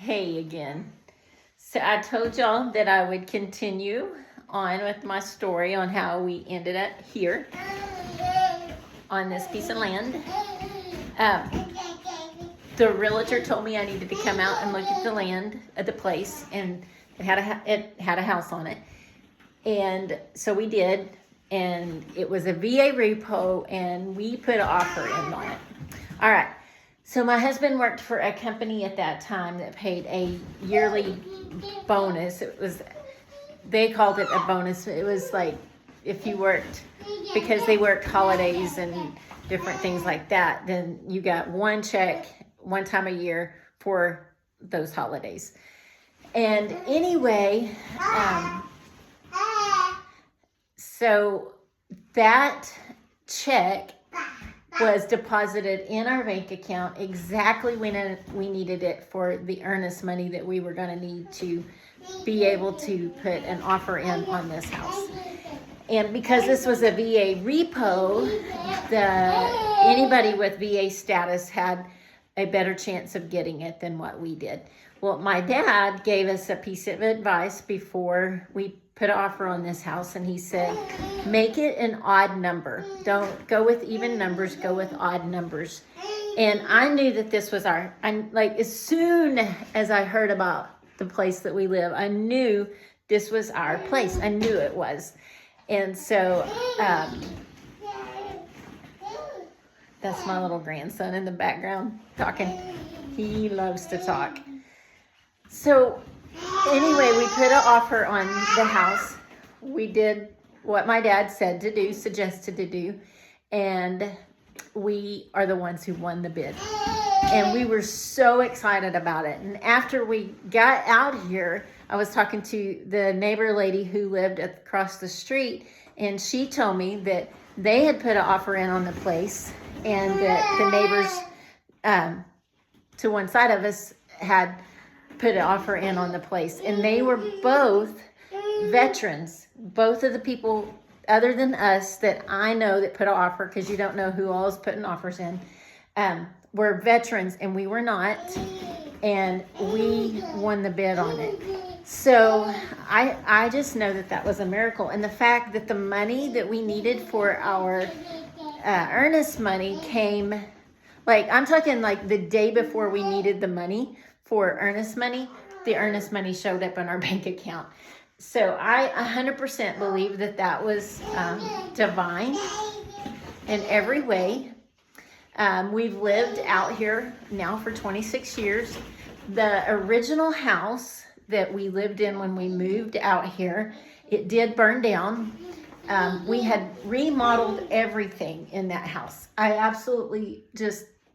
Hey again. So I told y'all that I would continue on with my story on how we ended up here on this piece of land. The realtor told me I needed to come out and look at the land at the place, and it had a house on it. And so we did, and it was a VA repo, and we put an offer in on it. All right. So my husband worked for a company at that time that paid a yearly bonus. They called it a bonus. It was like if you worked, because they worked holidays and different things like that, then you got one check one time a year for those holidays. And anyway, so that check was deposited in our bank account exactly when we needed it for the earnest money that we were going to need to be able to put an offer in on this house. And because this was a VA repo, anybody with VA status had a better chance of getting it than what we did. Well, my dad gave us a piece of advice before we put an offer on this house, and he said, make it an odd number. Don't go with even numbers, go with odd numbers. And I knew that this was as soon as I heard about the place that we live, I knew this was our place. I knew it was. And so, that's my little grandson in the background talking. He loves to talk. So anyway, we put an offer on the house. We did what my dad suggested to do, and we are the ones who won the bid. And we were so excited about it. And after we got out here, I was talking to the neighbor lady who lived across the street, and she told me that they had put an offer in on the place, and that the neighbors to one side of us had put an offer in on the place, and they were both veterans. Both of the people other than us that I know that put an offer, because you don't know who all is putting offers in, were veterans, and we were not, and we won the bid on it. So I just know that was a miracle. And the fact that the money that we needed for our earnest money came, I'm talking like the day before we needed the money for earnest money, the earnest money showed up in our bank account. So I 100% believe that was divine in every way. We've lived out here now for 26 years. The original house that we lived in when we moved out here, it did burn down. We had remodeled everything in that house. I absolutely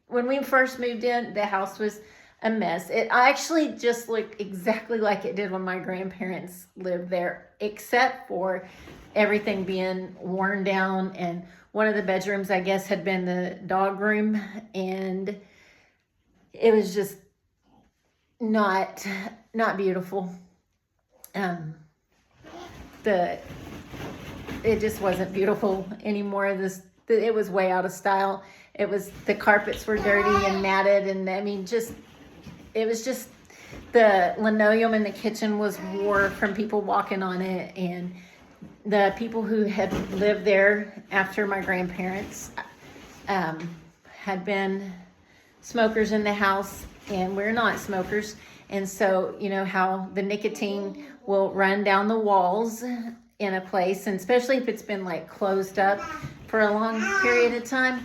when we first moved in, the house was a mess. It actually just looked exactly like it did when my grandparents lived there, except for everything being worn down, and one of the bedrooms, I guess, had been the dog room, and it was just not beautiful. It just wasn't beautiful anymore. It was way out of style. The carpets were dirty and matted, and it was just the linoleum in the kitchen was wore from people walking on it, and the people who had lived there after my grandparents had been smokers in the house, and we're not smokers. And so, you know how the nicotine will run down the walls in a place, and especially if it's been closed up for a long period of time,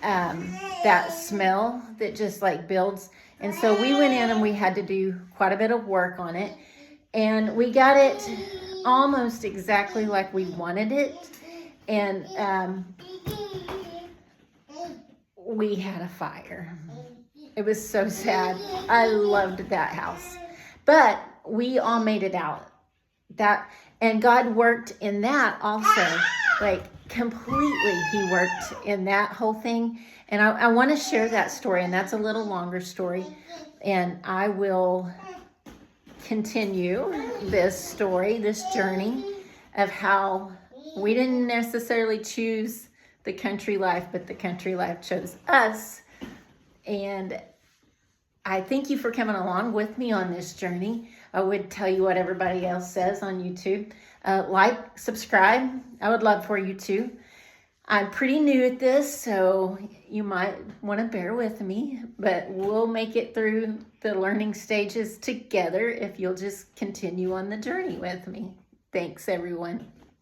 that smell that just builds. And so we went in and we had to do quite a bit of work on it, and we got it almost exactly like we wanted it. And we had a fire. It was so sad. I loved that house, but we all made it out. And God worked in that also, completely. He worked in that whole thing. And I want to share that story, and that's a little longer story. And I will continue this story, this journey of how we didn't necessarily choose the country life, but the country life chose us. And I thank you for coming along with me on this journey. I would tell you what everybody else says on YouTube. Like, subscribe. I would love for you to. I'm pretty new at this, so you might want to bear with me, but we'll make it through the learning stages together if you'll just continue on the journey with me. Thanks, everyone.